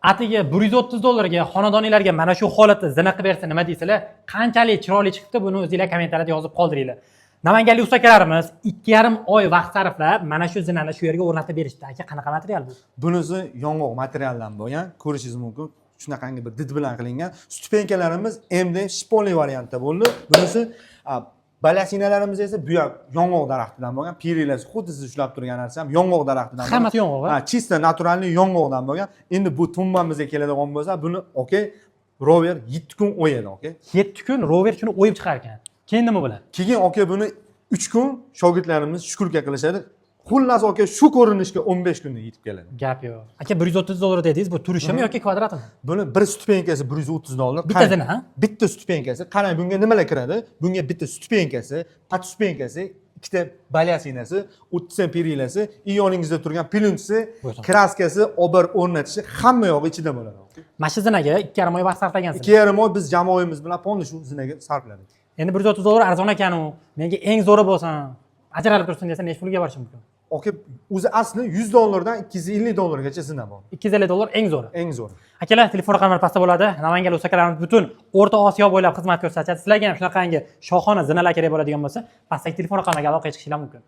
Atiga $130 xonadonlarga mana shu holatda zina qilib bersa nima deysizlar? Qanchalik chiroyli chiqibdi, buni o'zingizlar kommentariyada yozib qoldiringlar. Namanganlik ustakalarimiz 2,5 oy vaqt sarflab mana shu zinani shu yerga o'rnatib berishdi. Aka, qanaqa material bu? Bunisi yong'oq materialdan bo'lgan, ko'rishingiz mumkin. Shunaqangi bir did bilan qilingan. Stupenkalarimiz endi shipponli variantda bo'ldi. Bunisi balasinalarimiz esa bu ham yong'oq daraxtidan bo'lgan. Pirilar xuddi siz ushlab turgan narsa ham yong'oq daraxtidan bo'lgan. Hammasi yong'oq. Ha, chista naturalniy yong'oqdan bo'lgan. Endi bu tumbamizga keladigan bo'lsa, buni okey, rover 7 kun o'yadi, okey. 7 kun rover shuni o'yib chiqar ekan. Keyin nima bo'ladi? Keyin okey buni 3 kun shogirdlarimiz shukurga qilishadi. Xullas okey shu ko'rinishga 15 kunda yetib keladi. Gap yo'q. Aka, $130 dedingiz, bu turishimi yoki kvadratimi? Buni bir stupenkasi $130. Bittasidan, ha? Bitta stupenkasi. Qarang, bunga nimalar kiradi? Bunga bitta stupenkasi, pat stupenkasi, ikkita balyasinasi, 30 cm perilasi, yoningizda turgan plyunchisi, kraskasi, ober o'rnatishi hamma yog'i ichida bo'ladi. Mana shu zinaga 2,5 oy vaqt sarflagansiz. 2,5 oy biz jamoamiz bilan polni shu zinaga sarfladik. Endi $130 arzon ekan u. Menga eng zo'ri bo'lsin, ajralib tursin desa, necha pulga borishim mumkin? Okey, o'zi asli $100 dan $250 zina bor. $250 eng zo'ri. Eng zo'ri. Akalar, telefon raqamlari pastda bo'ladi. Namangan ustakalarimiz butun O'rta Osiyo bo'ylab xizmat ko'rsatadi. Sizlarga ham shunaqangi shohona zinalar kerak bo'ladigan bo'lsa, pastdagi telefon raqamlariga aloqa chiqishingiz mumkin.